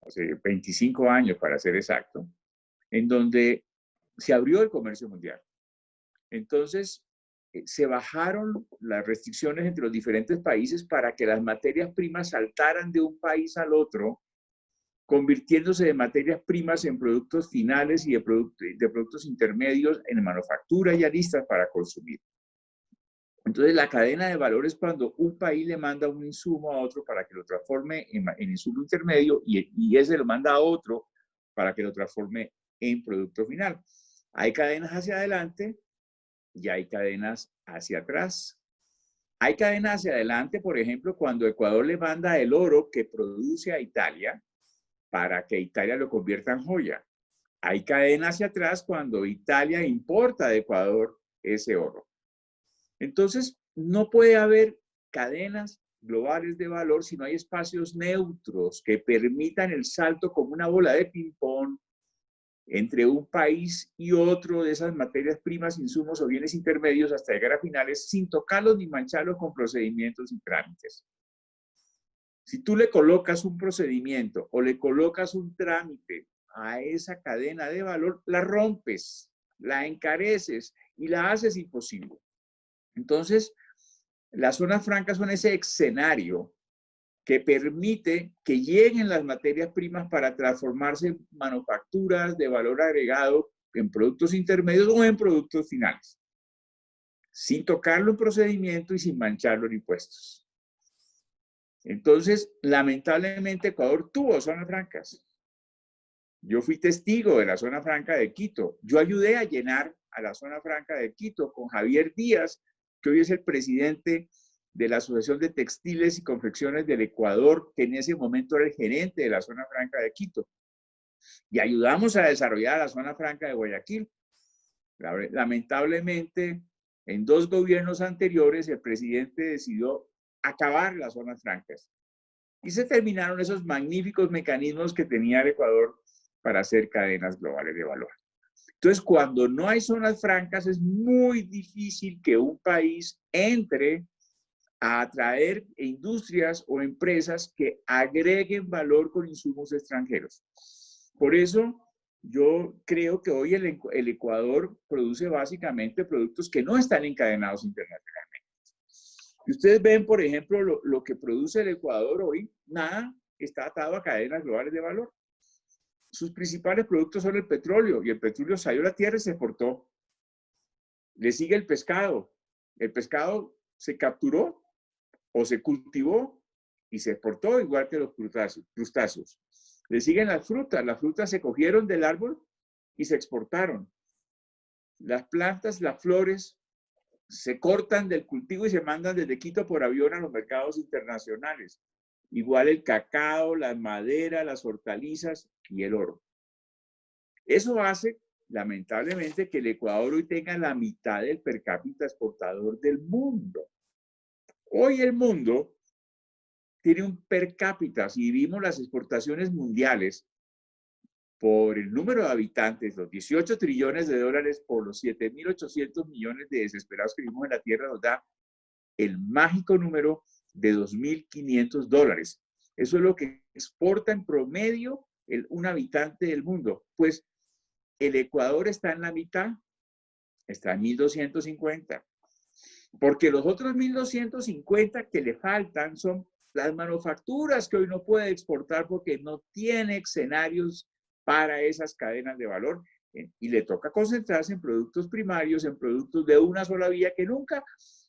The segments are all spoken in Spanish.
hace 25 años para ser exacto, en donde se abrió el comercio mundial. Entonces, se bajaron las restricciones entre los diferentes países para que las materias primas saltaran de un país al otro, convirtiéndose de materias primas en productos finales y de productos intermedios en manufactura ya listas para consumir. Entonces, la cadena de valor es cuando un país le manda un insumo a otro para que lo transforme en insumo intermedio y ese lo manda a otro para que lo transforme en producto final. Hay cadenas hacia adelante y hay cadenas hacia atrás. Hay cadenas hacia adelante, por ejemplo, cuando Ecuador le manda el oro que produce a Italia para que Italia lo convierta en joya. Hay cadena hacia atrás cuando Italia importa de Ecuador ese oro. Entonces, no puede haber cadenas globales de valor si no hay espacios neutros que permitan el salto como una bola de ping-pong entre un país y otro de esas materias primas, insumos o bienes intermedios hasta llegar a finales sin tocarlos ni mancharlos con procedimientos y trámites. Si tú le colocas un procedimiento o le colocas un trámite a esa cadena de valor, la rompes, la encareces y la haces imposible. Entonces, las zonas francas son ese escenario que permite que lleguen las materias primas para transformarse en manufacturas de valor agregado en productos intermedios o en productos finales, sin tocarlo en procedimiento y sin mancharlo en impuestos. Entonces, lamentablemente, Ecuador tuvo zonas francas. Yo fui testigo de la zona franca de Quito. Yo ayudé a llenar a la zona franca de Quito con Javier Díaz, que hoy es el presidente de la Asociación de Textiles y Confecciones del Ecuador, que en ese momento era el gerente de la zona franca de Quito. Y ayudamos a desarrollar la zona franca de Guayaquil. Lamentablemente, en 2 gobiernos anteriores, el presidente decidió acabar las zonas francas. Y se terminaron esos magníficos mecanismos que tenía el Ecuador para hacer cadenas globales de valor. Entonces, cuando no hay zonas francas, es muy difícil que un país entre a atraer industrias o empresas que agreguen valor con insumos extranjeros. Por eso, yo creo que hoy el Ecuador produce básicamente productos que no están encadenados internacionalmente. Si ustedes ven, por ejemplo, lo que produce el Ecuador hoy, nada está atado a cadenas globales de valor. Sus principales productos son el petróleo, y el petróleo salió a la tierra y se exportó. Le sigue el pescado. El pescado se capturó o se cultivó y se exportó, igual que los crustáceos. Le siguen las frutas se cogieron del árbol y se exportaron. Las plantas, las flores, se cortan del cultivo y se mandan desde Quito por avión a los mercados internacionales. Igual el cacao, las maderas, las hortalizas y el oro. Eso hace, lamentablemente, que el Ecuador hoy tenga la mitad del per cápita exportador del mundo. Hoy el mundo tiene un per cápita, si vimos las exportaciones mundiales, por el número de habitantes, los 18 trillones de dólares por los 7.800 millones de desesperados que vivimos en la Tierra, nos da el mágico número de 2.500 dólares. Eso es lo que exporta en promedio un habitante del mundo. Pues el Ecuador está en la mitad, está en 1.250. Porque los otros 1.250 que le faltan son las manufacturas que hoy no puede exportar porque no tiene escenarios para esas cadenas de valor y le toca concentrarse en productos primarios, en productos de una sola vía que nunca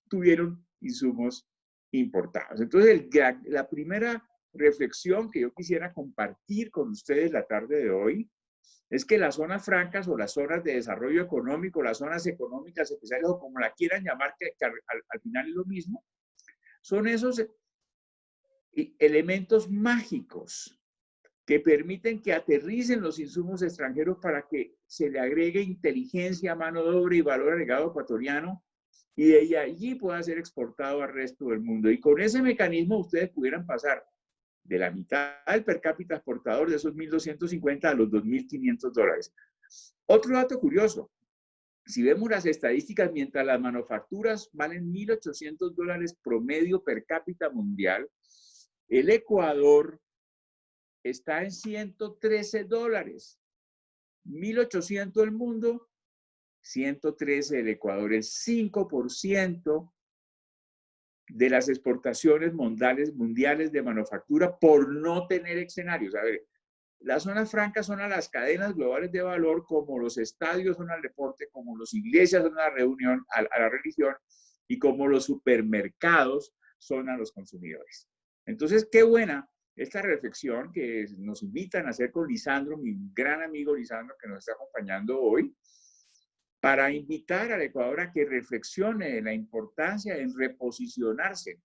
tuvieron insumos importados. Entonces, la primera reflexión que yo quisiera compartir con ustedes la tarde de hoy es que las zonas francas o las zonas de desarrollo económico, las zonas económicas especiales o como la quieran llamar, que al final es lo mismo, son esos elementos mágicos que permiten que aterricen los insumos extranjeros para que se le agregue inteligencia, mano de obra y valor agregado ecuatoriano y de allí pueda ser exportado al resto del mundo. Y con ese mecanismo ustedes pudieran pasar de la mitad del per cápita exportador de esos 1.250 a los 2.500 dólares. Otro dato curioso, si vemos las estadísticas, mientras las manufacturas valen 1.800 dólares promedio per cápita mundial, el Ecuador está en $113. 1.800 el mundo, 113 el Ecuador. El 5% de las exportaciones mundiales de manufactura por no tener escenarios. A ver, las zonas francas son a las cadenas globales de valor, como los estadios son al deporte, como las iglesias son a la reunión, a la religión, y como los supermercados son a los consumidores. Entonces, qué buena esta reflexión que nos invitan a hacer con Lisandro, mi gran amigo Lisandro, que nos está acompañando hoy, para invitar al Ecuador a que reflexione la importancia en reposicionarse,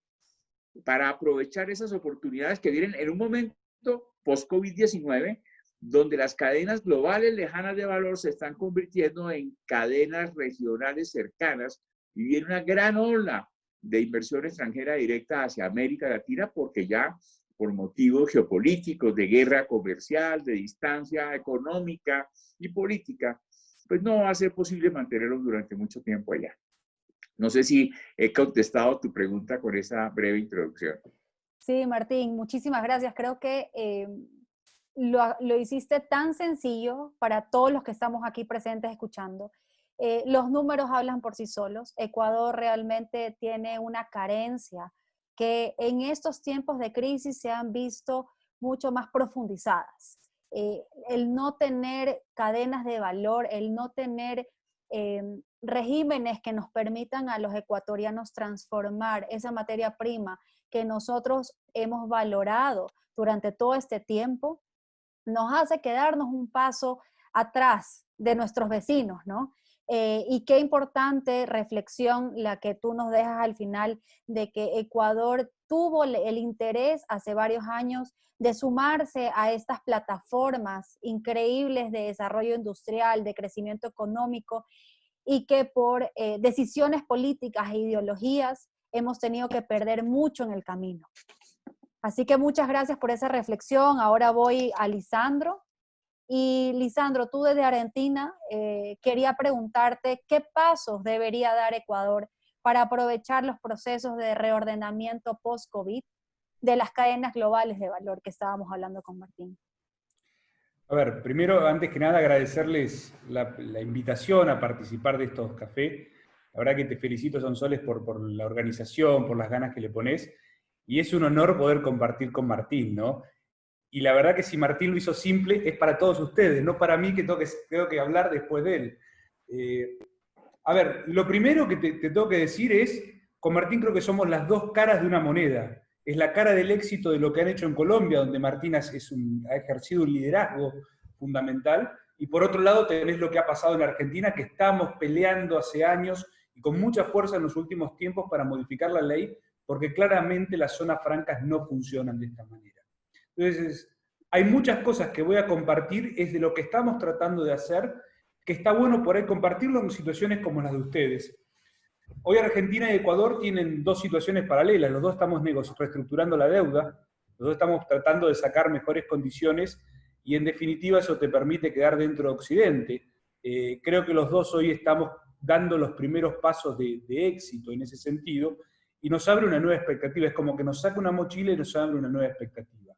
para aprovechar esas oportunidades que vienen en un momento post-COVID-19, donde las cadenas globales lejanas de valor se están convirtiendo en cadenas regionales cercanas, y viene una gran ola de inversión extranjera directa hacia América Latina, porque ya por motivos geopolíticos, de guerra comercial, de distancia económica y política, pues no va a ser posible mantenerlos durante mucho tiempo allá. No sé si he contestado tu pregunta con esa breve introducción. Sí, Martín, muchísimas gracias. Creo que lo hiciste tan sencillo para todos los que estamos aquí presentes escuchando. Los números hablan por sí solos. Ecuador realmente tiene una carencia que en estos tiempos de crisis se han visto mucho más profundizadas. El no tener cadenas de valor, el no tener regímenes que nos permitan a los ecuatorianos transformar esa materia prima que nosotros hemos valorado durante todo este tiempo, nos hace quedarnos un paso atrás de nuestros vecinos, ¿no? Y qué importante reflexión la que tú nos dejas al final de que Ecuador tuvo el interés hace varios años de sumarse a estas plataformas increíbles de desarrollo industrial, de crecimiento económico, y que por decisiones políticas e ideologías hemos tenido que perder mucho en el camino. Así que muchas gracias por esa reflexión. Ahora voy a Lisandro. Y Lisandro, tú desde Argentina, quería preguntarte qué pasos debería dar Ecuador para aprovechar los procesos de reordenamiento post-COVID de las cadenas globales de valor que estábamos hablando con Martín. A ver, primero, antes que nada, agradecerles la invitación a participar de estos cafés. La verdad que te felicito, Sonsoles, por la organización, por las ganas que le pones. Y es un honor poder compartir con Martín, ¿no? Y la verdad que si Martín lo hizo simple, es para todos ustedes, no para mí que tengo que hablar después de él. A ver, lo primero que te tengo que decir es, con Martín creo que somos las dos caras de una moneda. Es la cara del éxito de lo que han hecho en Colombia, donde Martín ha ejercido un liderazgo fundamental, y por otro lado tenés lo que ha pasado en Argentina, que estamos peleando hace años y con mucha fuerza en los últimos tiempos para modificar la ley, porque claramente las zonas francas no funcionan de esta manera. Entonces, hay muchas cosas que voy a compartir, es de lo que estamos tratando de hacer, que está bueno por ahí compartirlo en situaciones como las de ustedes. Hoy Argentina y Ecuador tienen dos situaciones paralelas, los dos estamos reestructurando la deuda, los dos estamos tratando de sacar mejores condiciones, y en definitiva eso te permite quedar dentro de Occidente. Creo que los dos hoy estamos dando los primeros pasos de éxito en ese sentido, y nos abre una nueva expectativa, es como que nos saca una mochila y nos abre una nueva expectativa.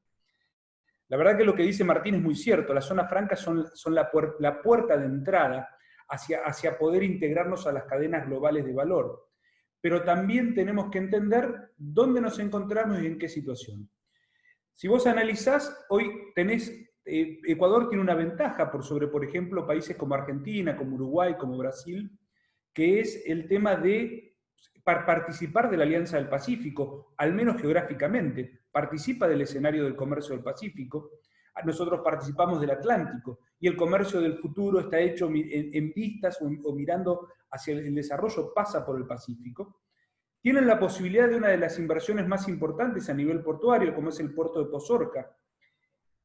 La verdad que lo que dice Martín es muy cierto, las zonas francas son la puerta de entrada hacia poder integrarnos a las cadenas globales de valor. Pero también tenemos que entender dónde nos encontramos y en qué situación. Si vos analizás, hoy Ecuador tiene una ventaja por sobre, por ejemplo, países como Argentina, como Uruguay, como Brasil, que es el tema de participar de la Alianza del Pacífico, al menos geográficamente, participa del escenario del comercio del Pacífico, nosotros participamos del Atlántico, y el comercio del futuro está hecho en vistas o mirando hacia el desarrollo, pasa por el Pacífico. Tienen la posibilidad de una de las inversiones más importantes a nivel portuario, como es el puerto de Pozorca,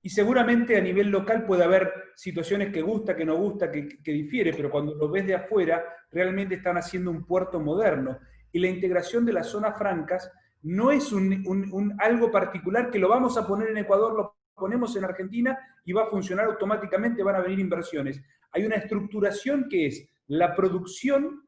y seguramente a nivel local puede haber situaciones que gusta, que no gusta, que difiere, pero cuando lo ves de afuera, realmente están haciendo un puerto moderno. Y la integración de las zonas francas no es algo particular que lo vamos a poner en Ecuador, lo ponemos en Argentina y va a funcionar automáticamente, van a venir inversiones. Hay una estructuración que es la producción,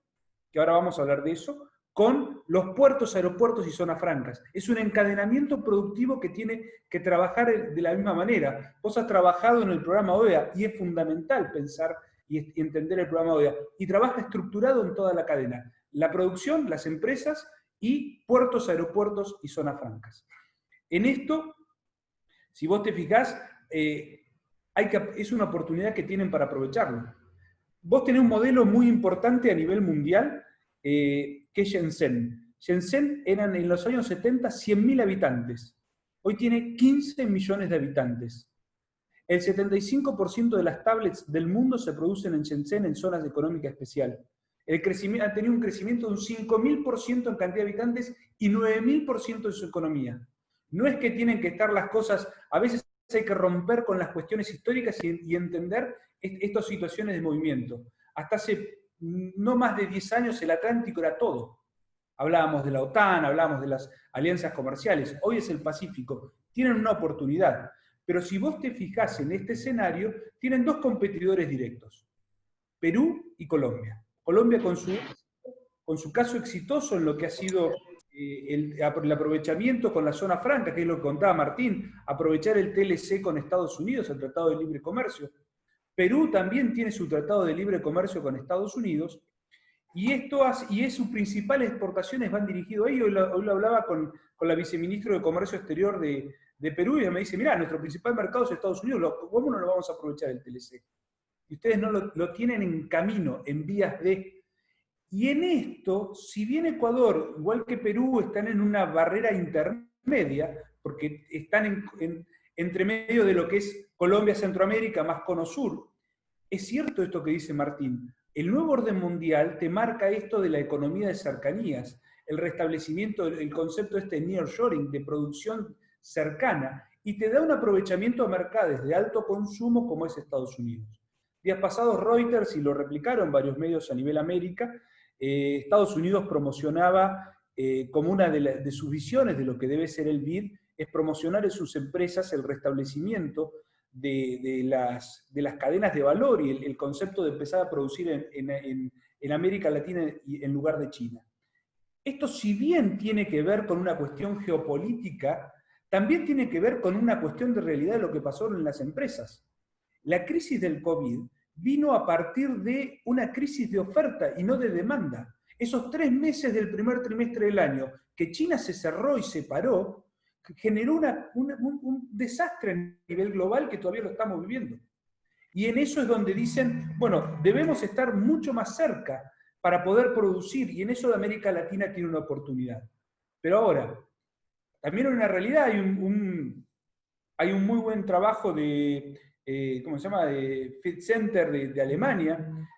que ahora vamos a hablar de eso, con los puertos, aeropuertos y zonas francas. Es un encadenamiento productivo que tiene que trabajar de la misma manera. Vos has trabajado en el programa OEA y es fundamental pensar y entender el programa OEA. Y trabaja estructurado en toda la cadena. La producción, las empresas y puertos, aeropuertos y zonas francas. En esto, si vos te fijás, es una oportunidad que tienen para aprovecharlo. Vos tenés un modelo muy importante a nivel mundial, que es Shenzhen. Shenzhen eran en los años 70 100.000 habitantes. Hoy tiene 15 millones de habitantes. El 75% de las tablets del mundo se producen en Shenzhen en zonas de económica especial. Ha tenido un crecimiento de un 5.000% en cantidad de habitantes y 9.000% en su economía. No es que tienen que estar las cosas, a veces hay que romper con las cuestiones históricas y entender estas situaciones de movimiento. Hasta hace no más de 10 años el Atlántico era todo. Hablábamos de la OTAN, hablábamos de las alianzas comerciales, hoy es el Pacífico. Tienen una oportunidad, pero si vos te fijás en este escenario, tienen dos competidores directos, Perú y Colombia. Colombia con su caso exitoso en lo que ha sido el aprovechamiento con la zona franca, que es lo que contaba Martín, aprovechar el TLC con Estados Unidos, el Tratado de Libre Comercio. Perú también tiene su Tratado de Libre Comercio con Estados Unidos, y sus principales exportaciones van dirigidas ahí. Hoy lo hablaba con la viceministra de Comercio Exterior de Perú, y ella me dice, mirá, nuestro principal mercado es Estados Unidos, ¿cómo no lo vamos a aprovechar el TLC? Y ustedes no lo tienen en camino, en vías de... Y en esto, si bien Ecuador, igual que Perú, están en una barrera intermedia, porque están entre medio de lo que es Colombia, Centroamérica, más Cono Sur, es cierto esto que dice Martín. El nuevo orden mundial te marca esto de la economía de cercanías, el restablecimiento, el concepto de nearshoring, de producción cercana, y te da un aprovechamiento a mercados de alto consumo como es Estados Unidos. Días pasados Reuters, y lo replicaron varios medios a nivel América, Estados Unidos promocionaba como una de sus visiones de lo que debe ser el BID, es promocionar en sus empresas el restablecimiento de las cadenas de valor y el concepto de empezar a producir en América Latina en lugar de China. Esto, si bien tiene que ver con una cuestión geopolítica, también tiene que ver con una cuestión de realidad de lo que pasó en las empresas. La crisis del COVID vino a partir de una crisis de oferta y no de demanda. Esos 3 meses del primer trimestre del año que China se cerró y se paró, generó un desastre a nivel global que todavía lo estamos viviendo. Y en eso es donde dicen, bueno, debemos estar mucho más cerca para poder producir, y en eso de América Latina tiene una oportunidad. Pero ahora, también hay una realidad, hay un muy buen trabajo de... ¿cómo se llama?, de Fit Center de Alemania,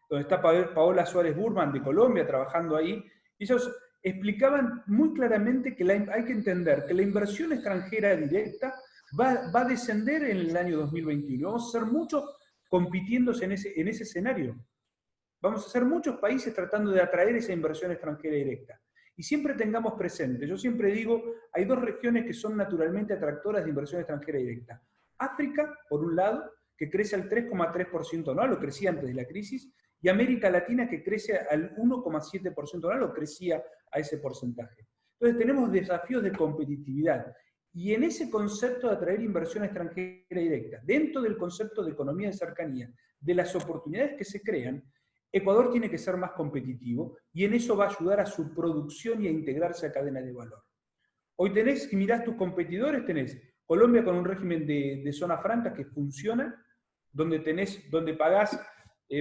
donde está Paola Suárez Burman de Colombia trabajando ahí. Ellos explicaban muy claramente que hay que entender que la inversión extranjera directa va a descender en el año 2021. Vamos a ser muchos compitiéndose en ese escenario. Vamos a ser muchos países tratando de atraer esa inversión extranjera directa. Y siempre tengamos presente, yo siempre digo, hay 2 regiones que son naturalmente atractoras de inversión extranjera directa. África, por un lado, que crece al 3,3% anual, lo crecía antes de la crisis, y América Latina, que crece al 1,7% anual, lo crecía a ese porcentaje. Entonces tenemos desafíos de competitividad. Y en ese concepto de atraer inversión extranjera directa, dentro del concepto de economía de cercanía, de las oportunidades que se crean, Ecuador tiene que ser más competitivo, y en eso va a ayudar a su producción y a integrarse a cadenas de valor. Hoy tenés, si mirás tus competidores, tenés Colombia con un régimen de zona franca que funciona, donde pagás,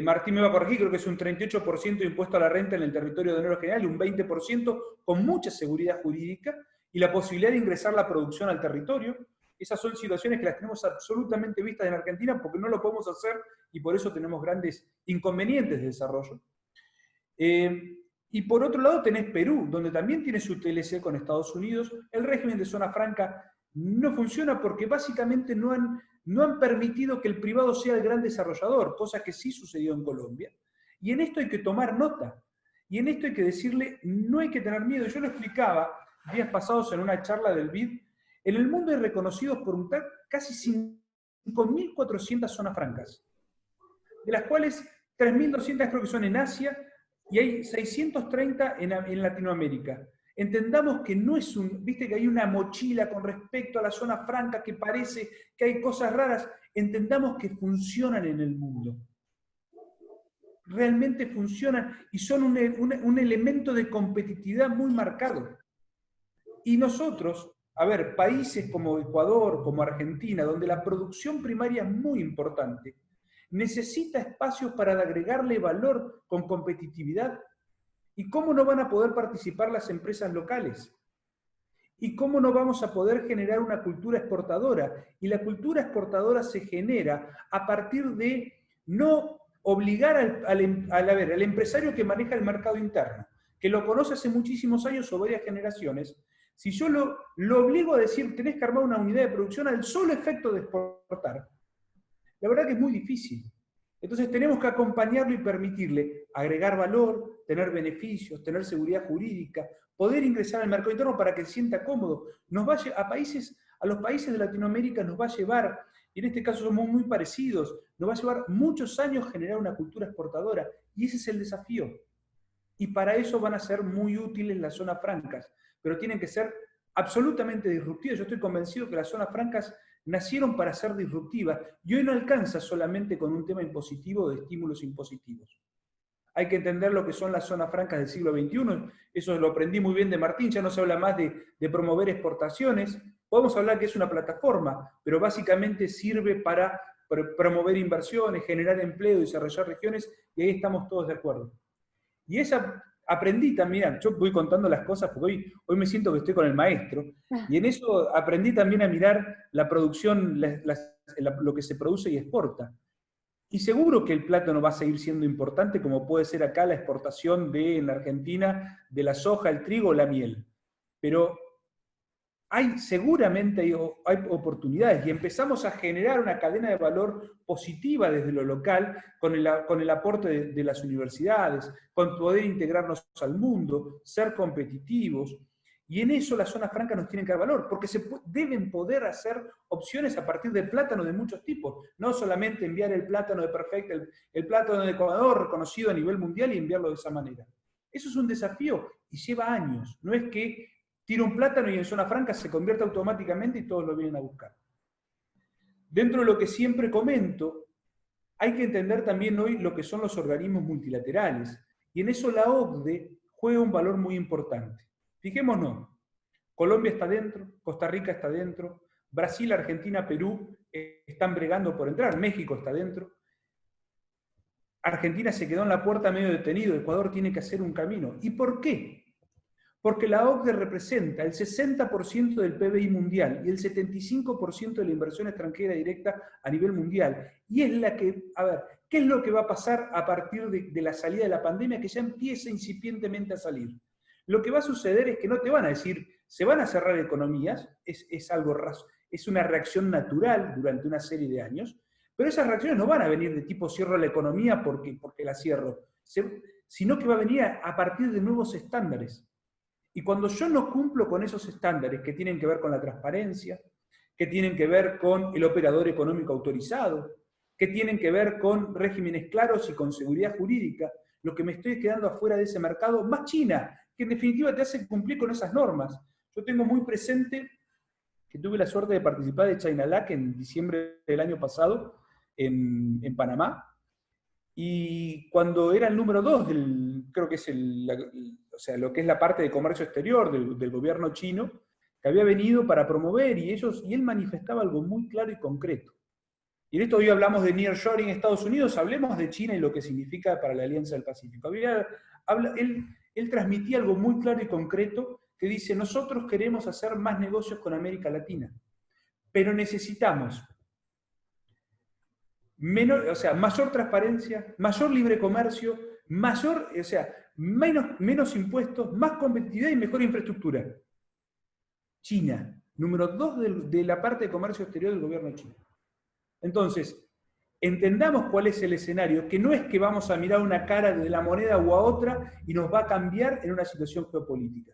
Martín me va a corregir, creo que es un 38% de impuesto a la renta en el territorio de Aduanero General y un 20% con mucha seguridad jurídica y la posibilidad de ingresar la producción al territorio. Esas son situaciones que las tenemos absolutamente vistas en Argentina porque no lo podemos hacer y por eso tenemos grandes inconvenientes de desarrollo. Y por otro lado tenés Perú, donde también tiene su TLC con Estados Unidos. El régimen de zona franca no funciona porque básicamente no han permitido que el privado sea el gran desarrollador, cosa que sí sucedió en Colombia. Y en esto hay que tomar nota. Y en esto hay que decirle, no hay que tener miedo. Yo lo explicaba días pasados en una charla del BID. En el mundo hay reconocidos por casi 5.400 zonas francas, de las cuales 3.200 creo que son en Asia, y hay 630 en Latinoamérica. Entendamos que no es viste que hay una mochila con respecto a la zona franca que parece que hay cosas raras. Entendamos que funcionan en el mundo. Realmente funcionan y son un elemento de competitividad muy marcado. Y nosotros, a ver, países como Ecuador, como Argentina, donde la producción primaria es muy importante, necesita espacios para agregarle valor con competitividad. ¿Y cómo no van a poder participar las empresas locales? ¿Y cómo no vamos a poder generar una cultura exportadora? Y la cultura exportadora se genera a partir de no obligar al empresario que maneja el mercado interno, que lo conoce hace muchísimos años o varias generaciones. Si yo lo obligo a decir, tenés que armar una unidad de producción al solo efecto de exportar, la verdad que es muy difícil. Entonces tenemos que acompañarlo y permitirle agregar valor, tener beneficios, tener seguridad jurídica, poder ingresar al mercado interno para que se sienta cómodo. Nos va a los países de Latinoamérica nos va a llevar, y en este caso somos muy parecidos, nos va a llevar muchos años generar una cultura exportadora, y ese es el desafío. Y para eso van a ser muy útiles las zonas francas, pero tienen que ser absolutamente disruptivas. Yo estoy convencido que las zonas francas nacieron para ser disruptivas y hoy no alcanza solamente con un tema impositivo de estímulos impositivos. Hay que entender lo que son las zonas francas del siglo XXI, eso lo aprendí muy bien de Martín, ya no se habla más de promover exportaciones, podemos hablar que es una plataforma, pero básicamente sirve para promover inversiones, generar empleo, desarrollar regiones, y ahí estamos todos de acuerdo. Y aprendí también, yo voy contando las cosas porque hoy me siento que estoy con el maestro, y en eso aprendí también a mirar la producción, lo que se produce y exporta. Y seguro que el plátano va a seguir siendo importante, como puede ser acá la exportación en la Argentina de la soja, el trigo o la miel. Pero seguramente hay oportunidades y empezamos a generar una cadena de valor positiva desde lo local con el aporte de las universidades, con poder integrarnos al mundo, ser competitivos. Y en eso las zonas francas nos tienen que dar valor, porque deben poder hacer opciones a partir del plátano de muchos tipos, no solamente enviar el plátano de Perfecta, el plátano de Ecuador reconocido a nivel mundial y enviarlo de esa manera. Eso es un desafío y lleva años, no es que tira un plátano y en zona franca se convierte automáticamente y todos lo vienen a buscar. Dentro de lo que siempre comento, hay que entender también hoy lo que son los organismos multilaterales, y en eso la OCDE juega un valor muy importante. Fijémonos, Colombia está dentro, Costa Rica está dentro, Brasil, Argentina, Perú están bregando por entrar, México está dentro, Argentina se quedó en la puerta medio detenido, Ecuador tiene que hacer un camino. ¿Y por qué? Porque la OCDE representa el 60% del PBI mundial y el 75% de la inversión extranjera directa a nivel mundial. Y es la que, a ver, ¿qué es lo que va a pasar a partir de la salida de la pandemia que ya empieza incipientemente a salir? Lo que va a suceder es que no te van a decir, se van a cerrar economías, es algo raso, es una reacción natural durante una serie de años, pero esas reacciones no van a venir de tipo cierro la economía porque la cierro, sino que va a venir a partir de nuevos estándares. Y cuando yo no cumplo con esos estándares que tienen que ver con la transparencia, que tienen que ver con el operador económico autorizado, que tienen que ver con regímenes claros y con seguridad jurídica, lo que me estoy quedando afuera de ese mercado, más China, que en definitiva te hace cumplir con esas normas. Yo tengo muy presente que tuve la suerte de participar de China LAC en diciembre del año pasado en Panamá, y cuando era el número 2 creo que es lo que es la parte de comercio exterior del gobierno chino, que había venido para promover, y él manifestaba algo muy claro y concreto. Y en esto hoy hablamos de nearshoring en Estados Unidos, hablemos de China y lo que significa para la Alianza del Pacífico. Él transmitía algo muy claro y concreto que dice, nosotros queremos hacer más negocios con América Latina, pero necesitamos mayor transparencia, mayor libre comercio, menos impuestos, más competitividad y mejor infraestructura. China, número 2 de la parte de comercio exterior del gobierno chino. Entonces, entendamos cuál es el escenario, que no es que vamos a mirar una cara de la moneda u a otra y nos va a cambiar en una situación geopolítica.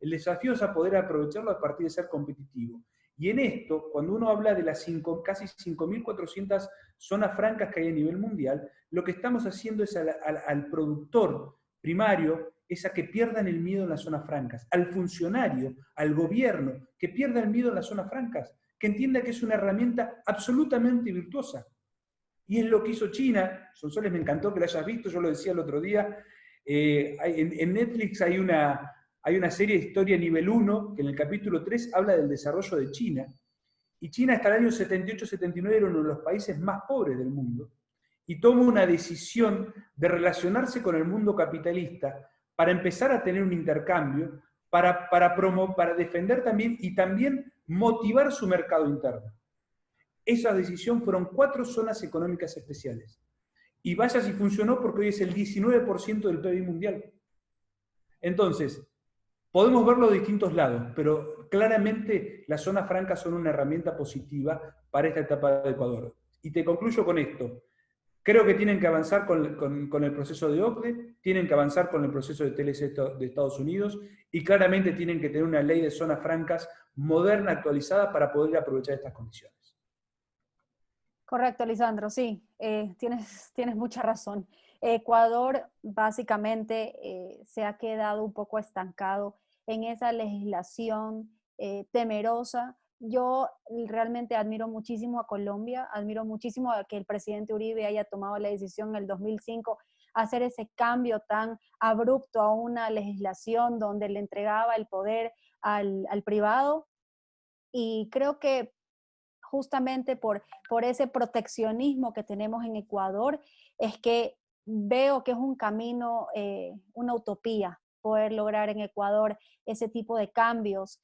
El desafío es a poder aprovecharlo a partir de ser competitivo. Y en esto, cuando uno habla de las casi 5.400 zonas francas que hay a nivel mundial, lo que estamos haciendo es al productor primario es a que pierdan el miedo en las zonas francas, al funcionario, al gobierno, que pierda el miedo en las zonas francas, que entienda que es una herramienta absolutamente virtuosa. Y es lo que hizo China. Sonsoles, me encantó que lo hayas visto, yo lo decía el otro día. En Netflix hay una serie de historia nivel 1, que en el capítulo 3 habla del desarrollo de China. Y China hasta el año 78-79 era uno de los países más pobres del mundo. Y toma una decisión de relacionarse con el mundo capitalista para empezar a tener un intercambio, para defender también y también motivar su mercado interno. Esa decisión fueron 4 zonas económicas especiales. Y vaya si funcionó, porque hoy es el 19% del PIB mundial. Entonces, podemos verlo de distintos lados, pero claramente las zonas francas son una herramienta positiva para esta etapa de Ecuador. Y te concluyo con esto. Creo que tienen que avanzar con el proceso de OCDE, tienen que avanzar con el proceso de TLC de Estados Unidos y claramente tienen que tener una ley de zonas francas moderna, actualizada, para poder aprovechar estas condiciones. Correcto, Lisandro, sí, tienes mucha razón. Ecuador básicamente se ha quedado un poco estancado en esa legislación temerosa. Yo realmente admiro muchísimo a Colombia, admiro muchísimo a que el presidente Uribe haya tomado la decisión en el 2005 hacer ese cambio tan abrupto a una legislación donde le entregaba el poder al privado. Y creo que justamente por ese proteccionismo que tenemos en Ecuador, es que veo que es un camino, una utopía, poder lograr en Ecuador ese tipo de cambios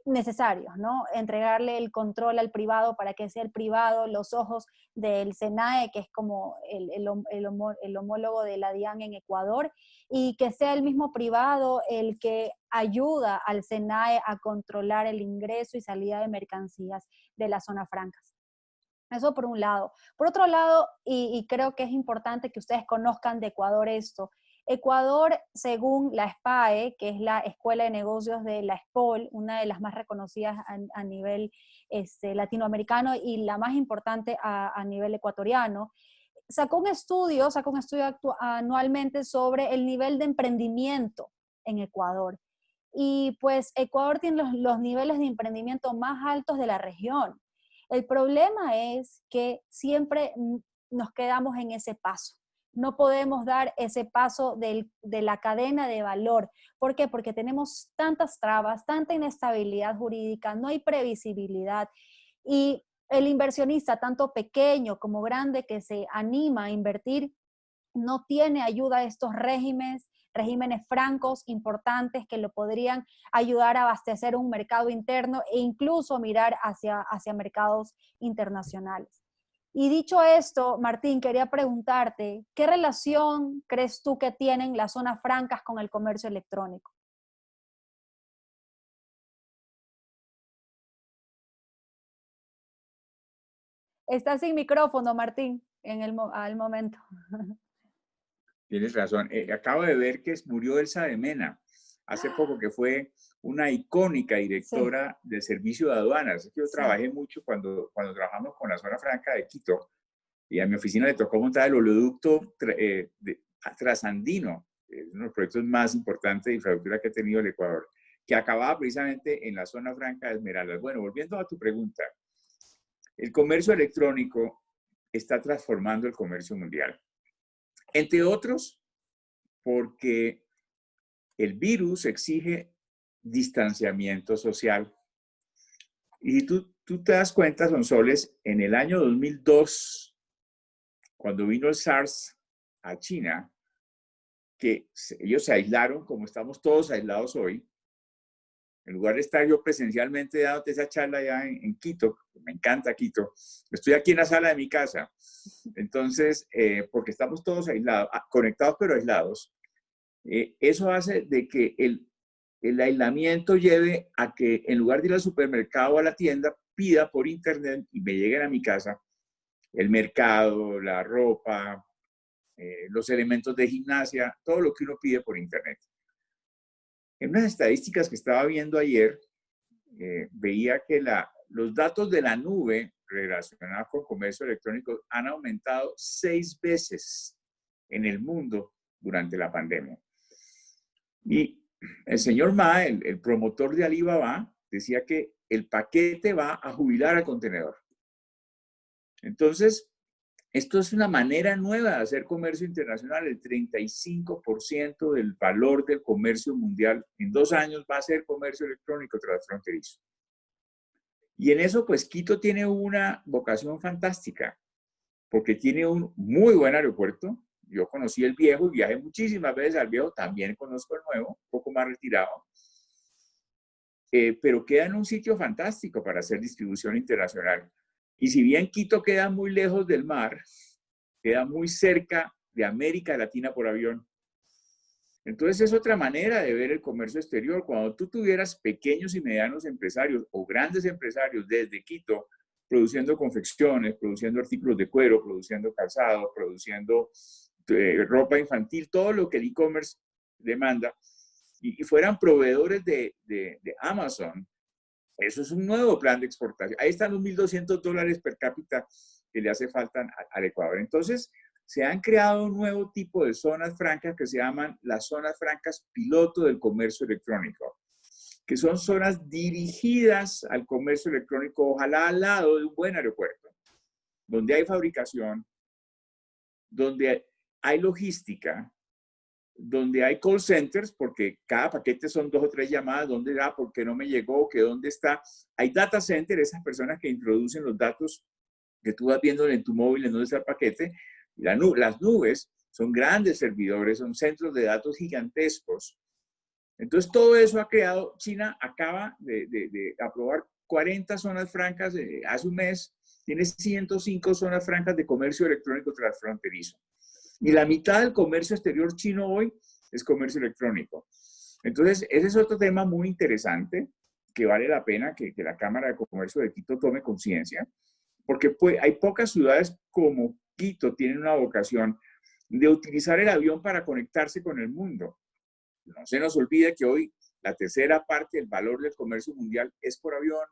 necesarios, ¿no? Entregarle el control al privado para que sea el privado, los ojos del SENAE, que es como el homólogo de la DIAN en Ecuador, y que sea el mismo privado el que ayuda al SENAE a controlar el ingreso y salida de mercancías de las zonas francas. Eso por un lado. Por otro lado, y creo que es importante que ustedes conozcan de Ecuador esto, Ecuador, según la SPAE, que es la Escuela de Negocios de la ESPOL, una de las más reconocidas a nivel latinoamericano y la más importante a nivel ecuatoriano, sacó un estudio anualmente sobre el nivel de emprendimiento en Ecuador. Y pues Ecuador tiene los niveles de emprendimiento más altos de la región. El problema es que siempre nos quedamos en ese paso. No podemos dar ese paso de la cadena de valor. ¿Por qué? Porque tenemos tantas trabas, tanta inestabilidad jurídica, no hay previsibilidad. Y el inversionista, tanto pequeño como grande, que se anima a invertir, no tiene ayuda a estos regímenes francos importantes que lo podrían ayudar a abastecer un mercado interno e incluso mirar hacia mercados internacionales. Y dicho esto, Martín, quería preguntarte, ¿qué relación crees tú que tienen las zonas francas con el comercio electrónico? Estás sin micrófono, Martín, al momento. Tienes razón. Acabo de ver que murió Elsa de Mena hace poco, que fue una icónica directora del Servicio de Aduanas. Yo trabajé mucho cuando trabajamos con la zona franca de Quito, y a mi oficina le tocó montar el oleoducto trasandino, uno de los proyectos más importantes de infraestructura que ha tenido el Ecuador, que acababa precisamente en la zona franca de Esmeraldas. Bueno, volviendo a tu pregunta, el comercio electrónico está transformando el comercio mundial. Entre otros, porque el virus exige distanciamiento social. Y tú te das cuenta, Sonsoles, en el año 2002, cuando vino el SARS a China, que ellos se aislaron como estamos todos aislados hoy. En lugar de estar yo presencialmente dándote esa charla allá en Quito, me encanta Quito, estoy aquí en la sala de mi casa. Entonces, porque estamos todos aislados, conectados pero aislados, eso hace de que el aislamiento lleve a que en lugar de ir al supermercado o a la tienda, pida por internet y me lleguen a mi casa el mercado, la ropa, los elementos de gimnasia, todo lo que uno pide por internet. En unas estadísticas que estaba viendo ayer, veía que los datos de la nube relacionados con comercio electrónico han aumentado 6 veces en el mundo durante la pandemia. Y el señor Ma, el promotor de Alibaba, decía que el paquete va a jubilar al contenedor. Entonces, esto es una manera nueva de hacer comercio internacional. El 35% del valor del comercio mundial en 2 años va a ser comercio electrónico transfronterizo. Y en eso, pues, Quito tiene una vocación fantástica, porque tiene un muy buen aeropuerto. Yo conocí el viejo y viajé muchísimas veces al viejo, también conozco el nuevo, un poco más retirado. Pero queda en un sitio fantástico para hacer distribución internacional. Y si bien Quito queda muy lejos del mar, queda muy cerca de América Latina por avión. Entonces es otra manera de ver el comercio exterior. Cuando tú tuvieras pequeños y medianos empresarios o grandes empresarios desde Quito, produciendo confecciones, produciendo artículos de cuero, produciendo calzado, produciendo ropa infantil, todo lo que el e-commerce demanda, y fueran proveedores de Amazon, eso es un nuevo plan de exportación. Ahí están los $1,200 per cápita que le hace falta al Ecuador. Entonces, se han creado un nuevo tipo de zonas francas que se llaman las zonas francas piloto del comercio electrónico, que son zonas dirigidas al comercio electrónico, ojalá al lado de un buen aeropuerto, donde hay fabricación, donde hay logística, donde hay call centers, porque cada paquete son 2 o 3 llamadas, ¿dónde va? ¿Por qué no me llegó? ¿Qué dónde está? Hay data center, esas personas que introducen los datos que tú vas viendo en tu móvil, en dónde está el paquete. Las nubes son grandes servidores, son centros de datos gigantescos. Entonces, todo eso ha creado, China acaba de aprobar 40 zonas francas hace un mes, tiene 105 zonas francas de comercio electrónico transfronterizo. Y la mitad del comercio exterior chino hoy es comercio electrónico. Entonces, ese es otro tema muy interesante que vale la pena que la Cámara de Comercio de Quito tome conciencia, porque pues, hay pocas ciudades como Quito tienen una vocación de utilizar el avión para conectarse con el mundo. No se nos olvide que hoy la tercera parte del valor del comercio mundial es por avión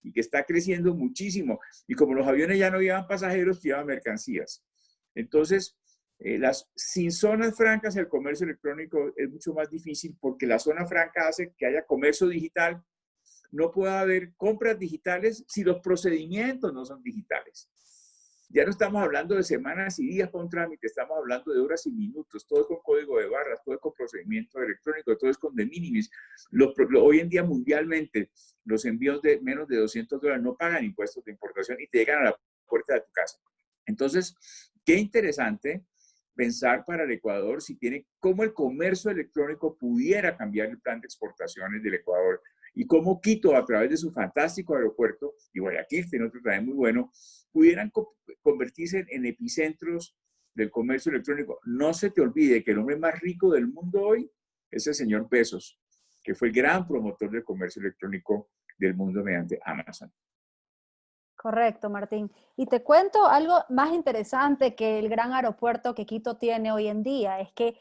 y que está creciendo muchísimo. Y como los aviones ya no llevan pasajeros, llevan mercancías. Entonces, sin zonas francas el comercio electrónico es mucho más difícil porque la zona franca hace que haya comercio digital. No puede haber compras digitales si los procedimientos no son digitales. Ya no estamos hablando de semanas y días para un trámite, estamos hablando de horas y minutos. Todo es con código de barras, todo es con procedimiento electrónico, todo es con de minimis. Hoy en día mundialmente los envíos de menos de $200 no pagan impuestos de importación y te llegan a la puerta de tu casa. Entonces, qué interesante pensar para el Ecuador si tiene cómo el comercio electrónico pudiera cambiar el plan de exportaciones del Ecuador y cómo Quito, a través de su fantástico aeropuerto, y Guayaquil tiene otro también muy bueno, pudieran convertirse en epicentros del comercio electrónico. No se te olvide que el hombre más rico del mundo hoy es el señor Bezos, que fue el gran promotor del comercio electrónico del mundo mediante Amazon. Correcto, Martín. Y te cuento algo más interesante que el gran aeropuerto que Quito tiene hoy en día, es que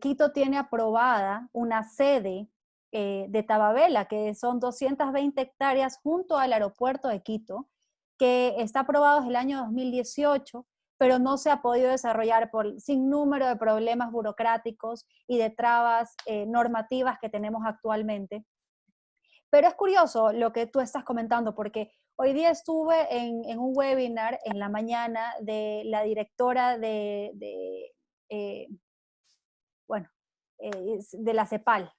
Quito tiene aprobada una sede de Tababela, que son 220 hectáreas junto al aeropuerto de Quito, que está aprobado desde el año 2018, pero no se ha podido desarrollar por sin número de problemas burocráticos y de trabas normativas que tenemos actualmente. Pero es curioso lo que tú estás comentando, porque hoy día estuve en un webinar en la mañana de la directora de la CEPAL,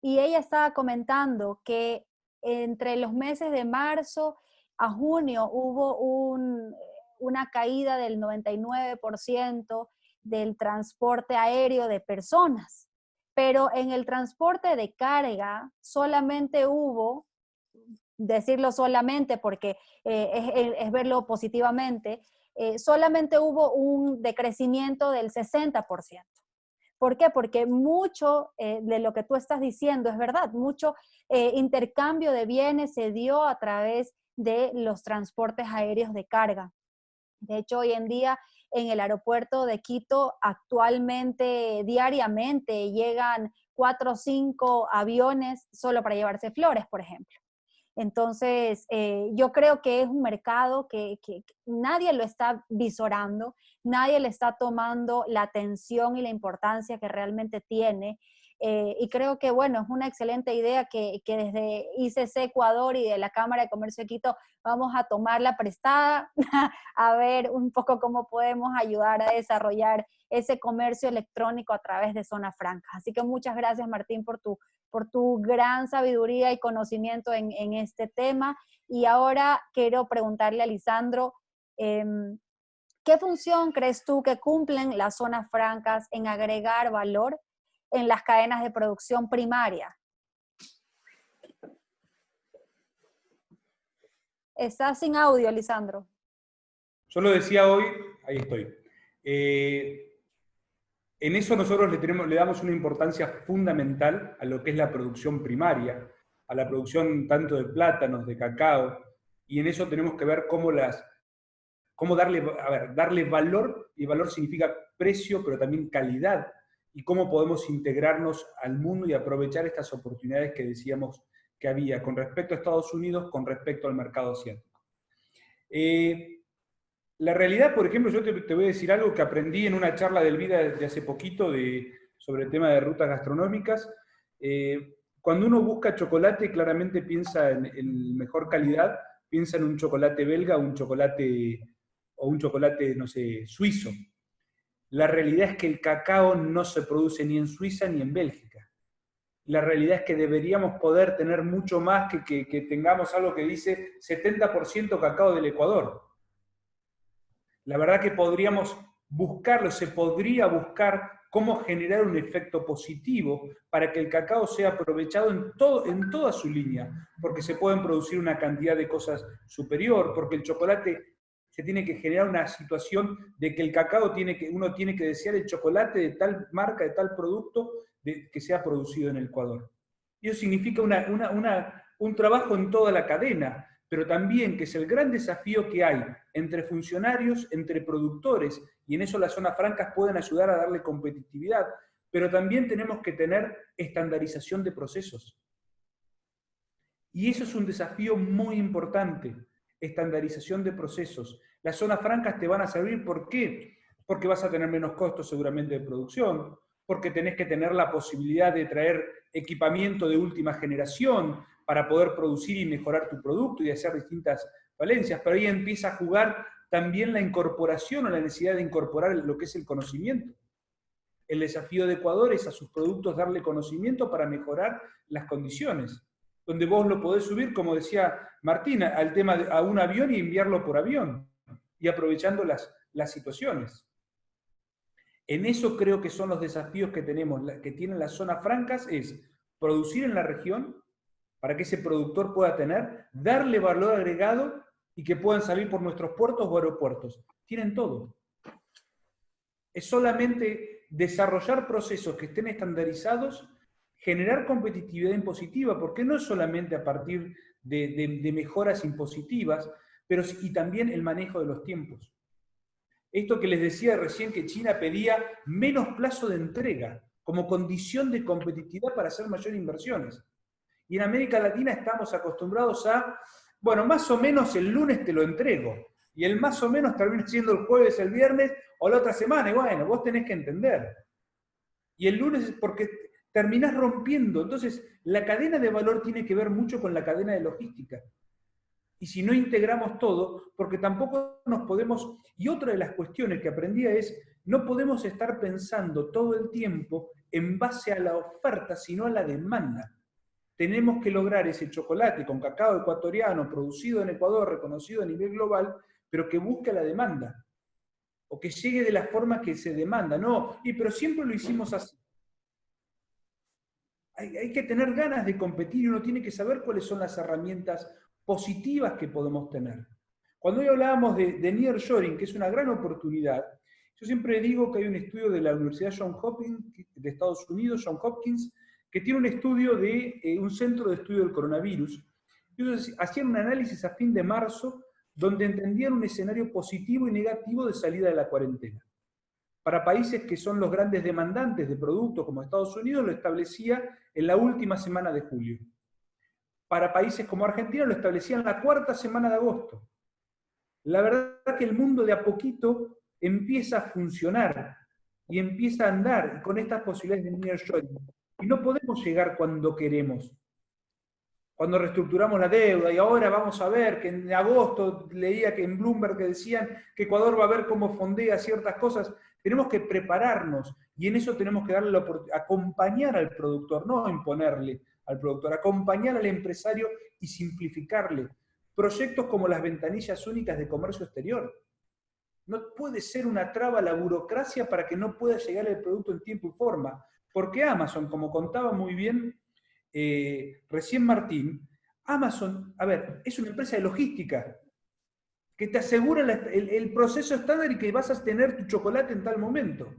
y ella estaba comentando que entre los meses de marzo a junio hubo una caída del 99% del transporte aéreo de personas, pero en el transporte de carga solamente hubo, decirlo solamente porque es verlo positivamente, solamente hubo un decrecimiento del 60%. ¿Por qué? Porque mucho de lo que tú estás diciendo es verdad, mucho intercambio de bienes se dio a través de los transportes aéreos de carga. De hecho, hoy en día en el aeropuerto de Quito actualmente, diariamente, llegan 4 o 5 aviones solo para llevarse flores, por ejemplo. Entonces, yo creo que es un mercado que nadie lo está visorando, nadie le está tomando la atención y la importancia que realmente tiene. Y creo que, bueno, es una excelente idea que desde ICC Ecuador y de la Cámara de Comercio de Quito vamos a tomarla prestada, a ver un poco cómo podemos ayudar a desarrollar ese comercio electrónico a través de zonas francas. Así que muchas gracias, Martín, por tu gran sabiduría y conocimiento en este tema. Y ahora quiero preguntarle a Lisandro, ¿qué función crees tú que cumplen las zonas francas en agregar valor en las cadenas de producción primaria? Estás sin audio, Lisandro. Yo lo decía hoy, ahí estoy. En eso nosotros le damos una importancia fundamental a lo que es la producción primaria, a la producción tanto de plátanos, de cacao, y en eso tenemos que ver cómo darle valor, y valor significa precio, pero también calidad, y cómo podemos integrarnos al mundo y aprovechar estas oportunidades que decíamos que había con respecto a Estados Unidos, con respecto al mercado asiático. La realidad, por ejemplo, yo te voy a decir algo que aprendí en una charla del Vida de hace poquito sobre el tema de rutas gastronómicas. Cuando uno busca chocolate, claramente piensa en mejor calidad, piensa en un chocolate belga o un chocolate, no sé, suizo. La realidad es que el cacao no se produce ni en Suiza ni en Bélgica. La realidad es que deberíamos poder tener mucho más que tengamos algo que dice 70% cacao del Ecuador. La verdad que podríamos buscarlo, se podría buscar cómo generar un efecto positivo para que el cacao sea aprovechado en toda su línea, porque se pueden producir una cantidad de cosas superior, porque el chocolate se tiene que generar una situación de que el cacao uno tiene que desear el chocolate de tal marca, de tal producto, que sea producido en el Ecuador. Y eso significa un trabajo en toda la cadena, pero también que es el gran desafío que hay entre funcionarios, entre productores, y en eso las zonas francas pueden ayudar a darle competitividad, pero también tenemos que tener estandarización de procesos. Y eso es un desafío muy importante, estandarización de procesos. Las zonas francas te van a servir, ¿por qué? Porque vas a tener menos costos seguramente de producción, porque tenés que tener la posibilidad de traer equipamiento de última generación para poder producir y mejorar tu producto y hacer distintas valencias, pero ahí empieza a jugar también la incorporación o la necesidad de incorporar lo que es el conocimiento. El desafío de Ecuador es a sus productos darle conocimiento para mejorar las condiciones, donde vos lo podés subir, como decía Martina, al tema a un avión y enviarlo por avión, y aprovechando las situaciones. En eso creo que son los desafíos que tienen las zonas francas, es producir en la región, para que ese productor pueda darle valor agregado y que puedan salir por nuestros puertos o aeropuertos. Tienen todo. Es solamente desarrollar procesos que estén estandarizados, generar competitividad impositiva, porque no es solamente a partir de mejoras impositivas, y también el manejo de los tiempos. Esto que les decía recién, que China pedía menos plazo de entrega como condición de competitividad para hacer mayores inversiones. Y en América Latina estamos acostumbrados bueno, más o menos el lunes te lo entrego, y el más o menos termina siendo el jueves, el viernes, o la otra semana, y bueno, vos tenés que entender. Y el lunes es porque terminás rompiendo. Entonces, la cadena de valor tiene que ver mucho con la cadena de logística. Y si no integramos todo, porque tampoco nos podemos... Y otra de las cuestiones que aprendía es, no podemos estar pensando todo el tiempo en base a la oferta, sino a la demanda. Tenemos que lograr ese chocolate con cacao ecuatoriano, producido en Ecuador, reconocido a nivel global, pero que busque la demanda, o que llegue de la forma que se demanda. No, pero siempre lo hicimos así. Hay que tener ganas de competir y uno tiene que saber cuáles son las herramientas positivas que podemos tener. Cuando hoy hablábamos de nearshoring, que es una gran oportunidad, yo siempre digo que hay un estudio de la Universidad Johns Hopkins de Estados Unidos, Johns Hopkins, que tiene un estudio de un centro de estudio del coronavirus. Ellos hacían un análisis a fin de marzo donde entendían un escenario positivo y negativo de salida de la cuarentena. Para países que son los grandes demandantes de productos como Estados Unidos, lo establecía en la última semana de julio. para países como Argentina lo establecían la 4ª semana de agosto. La verdad que el mundo de a poquito empieza a funcionar y empieza a andar con estas posibilidades de nearshoring. Y no podemos llegar cuando queremos. Cuando reestructuramos la deuda, y ahora vamos a ver que en agosto leía que en Bloomberg que decían que Ecuador va a ver cómo fondea ciertas cosas. Tenemos que prepararnos y en eso tenemos que darle la oportunidad, acompañar al productor, no imponerle al productor, acompañar al empresario y simplificarle. Proyectos como las ventanillas únicas de comercio exterior. No puede ser una traba la burocracia para que no pueda llegar el producto en tiempo y forma. Porque Amazon, como contaba muy bien recién Martín, Amazon, a ver, es una empresa de logística que te asegura el proceso estándar y que vas a tener tu chocolate en tal momento.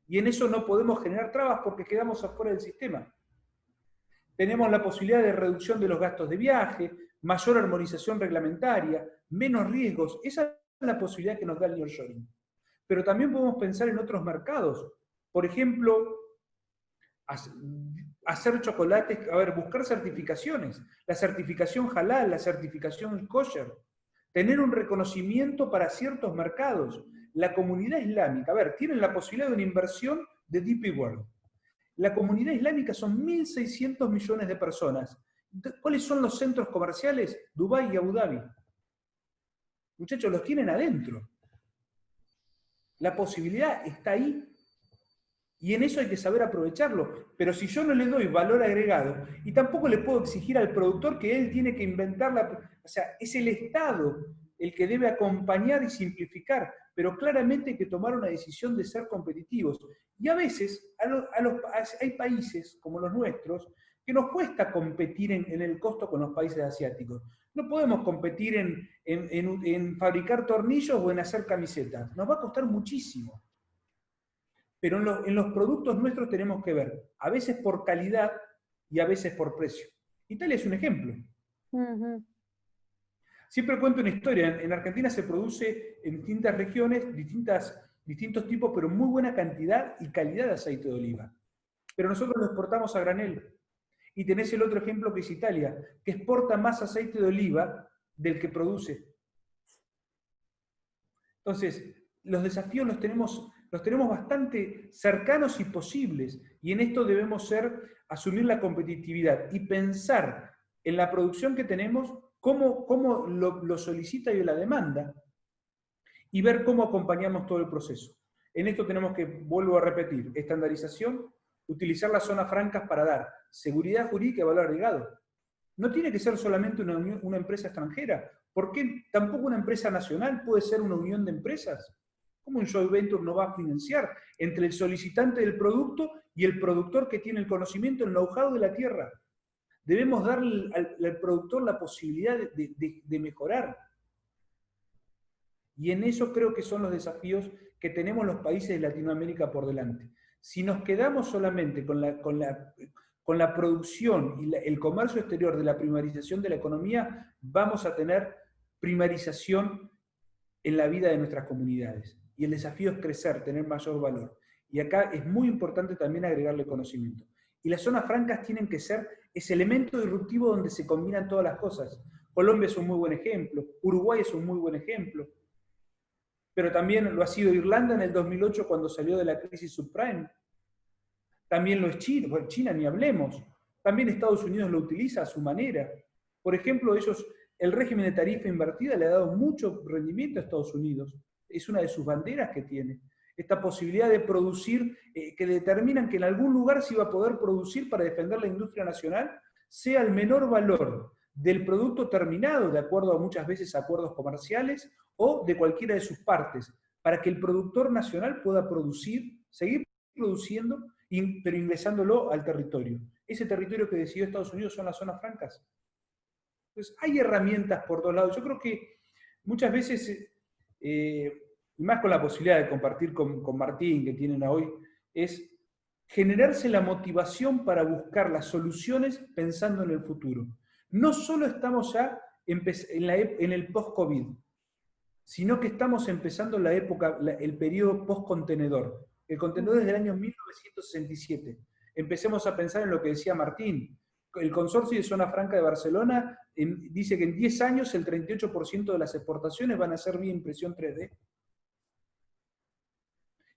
Y en eso no podemos generar trabas porque quedamos afuera del sistema. Tenemos la posibilidad de reducción de los gastos de viaje, mayor armonización reglamentaria, menos riesgos. Esa es la posibilidad que nos da el nearshoring. Pero también podemos pensar en otros mercados. Por ejemplo, hacer chocolates, a ver, buscar certificaciones. La certificación halal, la certificación kosher. Tener un reconocimiento para ciertos mercados. La comunidad islámica, a ver, tienen la posibilidad de una inversión de DP World. La comunidad islámica son 1.600 millones de personas. ¿Cuáles son los centros comerciales? Dubái y Abu Dhabi. Muchachos, los tienen adentro. La posibilidad está ahí. Y en eso hay que saber aprovecharlo. Pero si yo no le doy valor agregado, y tampoco le puedo exigir al productor que él tiene que inventar o sea, es el Estado el que debe acompañar y simplificar, pero claramente hay que tomar una decisión de ser competitivos. Y a veces hay países como los nuestros que nos cuesta competir en el costo con los países asiáticos. No podemos competir en fabricar tornillos o en hacer camisetas. Nos va a costar muchísimo. Pero en los productos nuestros tenemos que ver, a veces por calidad y a veces por precio. Italia es un ejemplo. Siempre cuento una historia. En Argentina se produce en distintas regiones, distintos tipos, pero muy buena cantidad y calidad de aceite de oliva. Pero nosotros lo exportamos a granel. Y tenés el otro ejemplo que es Italia, que exporta más aceite de oliva del que produce. Entonces, los desafíos los tenemos bastante cercanos y posibles, y en esto debemos asumir la competitividad y pensar en la producción que tenemos, cómo lo solicita y la demanda, y ver cómo acompañamos todo el proceso. En esto tenemos que, vuelvo a repetir, estandarización, utilizar las zonas francas para dar seguridad jurídica y valor agregado. No tiene que ser solamente una empresa extranjera. ¿Por qué tampoco una empresa nacional puede ser una unión de empresas? ¿Cómo un joint venture no va a financiar entre el solicitante del producto y el productor que tiene el conocimiento, el know-how de la tierra? Debemos darle al productor la posibilidad de mejorar. Y en eso creo que son los desafíos que tenemos los países de Latinoamérica por delante. Si nos quedamos solamente con la producción y el comercio exterior de la primarización de la economía, vamos a tener primarización en la vida de nuestras comunidades. Y el desafío es crecer, tener mayor valor. Y acá es muy importante también agregarle conocimiento. Y las zonas francas tienen que ser ese elemento disruptivo donde se combinan todas las cosas. Colombia es un muy buen ejemplo, Uruguay es un muy buen ejemplo, pero también lo ha sido Irlanda en el 2008 cuando salió de la crisis subprime. También lo es China, bueno, China ni hablemos. También Estados Unidos lo utiliza a su manera. Por ejemplo, el régimen de tarifa invertida le ha dado mucho rendimiento a Estados Unidos. Es una de sus banderas que tiene. Esta posibilidad de producir, que determinan que en algún lugar se iba a poder producir para defender la industria nacional, sea el menor valor del producto terminado, de acuerdo a muchas veces acuerdos comerciales, o de cualquiera de sus partes, para que el productor nacional pueda producir, seguir produciendo, pero ingresándolo al territorio. Ese territorio que decidió Estados Unidos son las zonas francas. Entonces, hay herramientas por todos lados. Yo creo que muchas veces, y más con la posibilidad de compartir con Martín, que tienen hoy, es generarse la motivación para buscar las soluciones pensando en el futuro. No solo estamos ya en el post-COVID, sino que estamos empezando la época, el periodo post-contenedor. El contenedor es del año 1967. Empecemos a pensar en lo que decía Martín. el consorcio de Zona Franca de Barcelona dice que en 10 años el 38% de las exportaciones van a ser vía impresión 3D.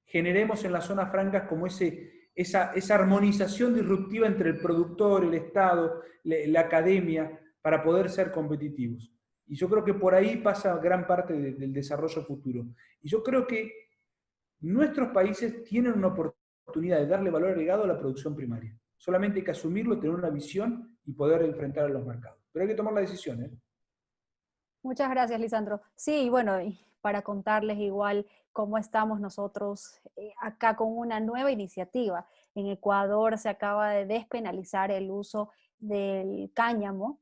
Generemos en las zonas francas como esa armonización disruptiva entre el productor, el Estado, la academia, para poder ser competitivos. Y yo creo que por ahí pasa gran parte del desarrollo futuro. Y yo creo que nuestros países tienen una oportunidad de darle valor agregado a la producción primaria. Solamente hay que asumirlo, tener una visión y poder enfrentar a los mercados. Pero hay que tomar la decisión, ¿eh? Muchas gracias, Lisandro. Sí, y bueno, y para contarles igual cómo estamos nosotros acá con una nueva iniciativa. En Ecuador se acaba de despenalizar el uso del cáñamo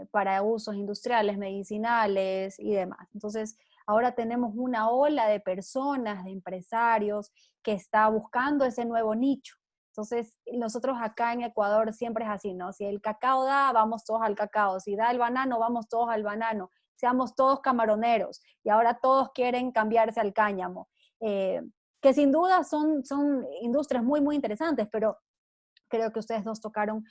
para usos industriales, medicinales y demás. Entonces, ahora tenemos una ola de personas, de empresarios que está buscando ese nuevo nicho. Entonces, nosotros acá en Ecuador siempre es así, ¿no? Si el cacao da, vamos todos al cacao. Si da el banano, vamos todos al banano. Seamos todos camaroneros. Y ahora todos quieren cambiarse al cáñamo. Que sin duda son industrias muy, muy interesantes, pero creo que ustedes dos tocaron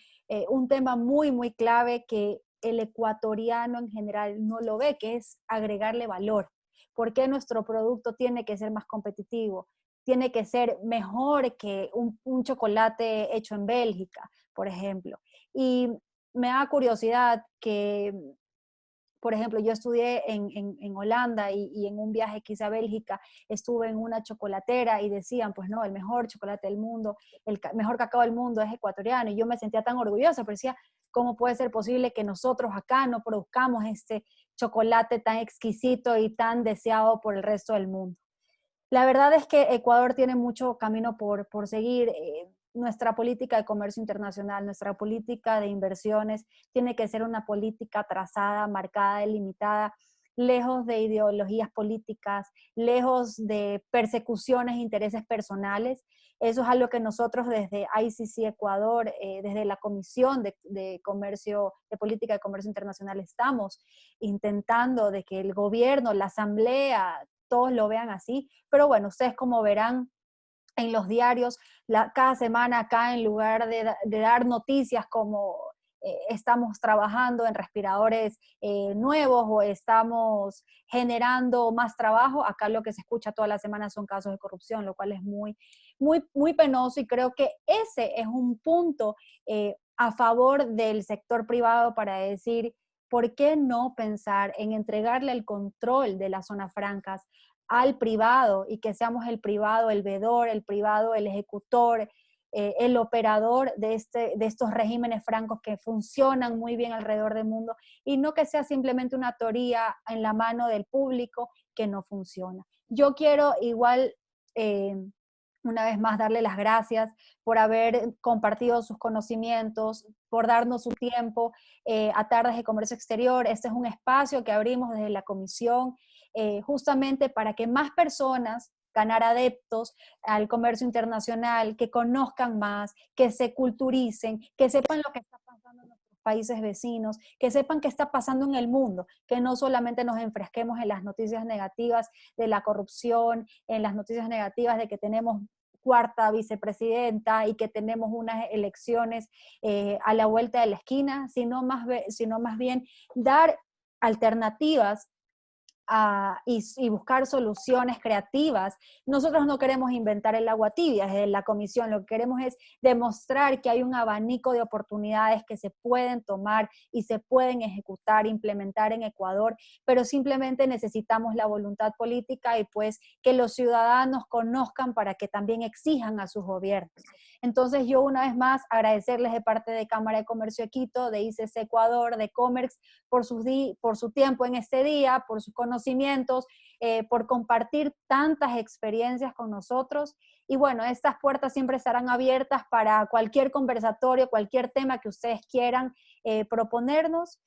un tema muy, muy clave que el ecuatoriano en general no lo ve, que es agregarle valor. ¿Por qué nuestro producto tiene que ser más competitivo? Tiene que ser mejor que un chocolate hecho en Bélgica, por ejemplo. Y me da curiosidad que, por ejemplo, yo estudié en Holanda y en un viaje que hice a Bélgica, estuve en una chocolatera y decían, pues no, el mejor chocolate del mundo, el mejor cacao del mundo es ecuatoriano. Y yo me sentía tan orgullosa, pero decía, ¿cómo puede ser posible que nosotros acá no produzcamos este chocolate tan exquisito y tan deseado por el resto del mundo? La verdad es que Ecuador tiene mucho camino por seguir. Nuestra política de comercio internacional, nuestra política de inversiones, tiene que ser una política trazada, marcada, delimitada, lejos de ideologías políticas, lejos de persecuciones e intereses personales. Eso es algo que nosotros desde ICC Ecuador, desde la Comisión de Comercio, de Política de Comercio Internacional, estamos intentando de que el gobierno, la asamblea, todos lo vean así. Pero bueno, ustedes como verán en los diarios, cada semana acá, en lugar de dar noticias como estamos trabajando en respiradores nuevos o estamos generando más trabajo, acá lo que se escucha toda la semana son casos de corrupción, lo cual es muy, muy, muy penoso, y creo que ese es un punto a favor del sector privado para decir, ¿por qué no pensar en entregarle el control de las zonas francas al privado, y que seamos el privado el vedor, el privado el ejecutor, el operador de estos regímenes francos que funcionan muy bien alrededor del mundo, y no que sea simplemente una teoría en la mano del público que no funciona? Yo quiero igual, una vez más, darle las gracias por haber compartido sus conocimientos, por darnos su tiempo a Tardes de Comercio Exterior. Este es un espacio que abrimos desde la Comisión justamente para que más personas ganar adeptos al comercio internacional, que conozcan más, que se culturicen, que sepan lo que está pasando en nuestros países vecinos, que sepan qué está pasando en el mundo, que no solamente nos enfrasquemos en las noticias negativas de la corrupción, en las noticias negativas de que tenemos cuarta vicepresidenta y que tenemos unas elecciones a la vuelta de la esquina, sino más bien dar alternativas y buscar soluciones creativas. Nosotros no queremos inventar el agua tibia desde la Comisión, lo que queremos es demostrar que hay un abanico de oportunidades que se pueden tomar y se pueden ejecutar, implementar en Ecuador, pero simplemente necesitamos la voluntad política y pues que los ciudadanos conozcan para que también exijan a sus gobiernos. Entonces yo una vez más agradecerles de parte de Cámara de Comercio de Quito, de ICC Ecuador, de Comerx, por su tiempo en este día, por sus conocimientos, por compartir tantas experiencias con nosotros. Y bueno, estas puertas siempre estarán abiertas para cualquier conversatorio, cualquier tema que ustedes quieran proponernos.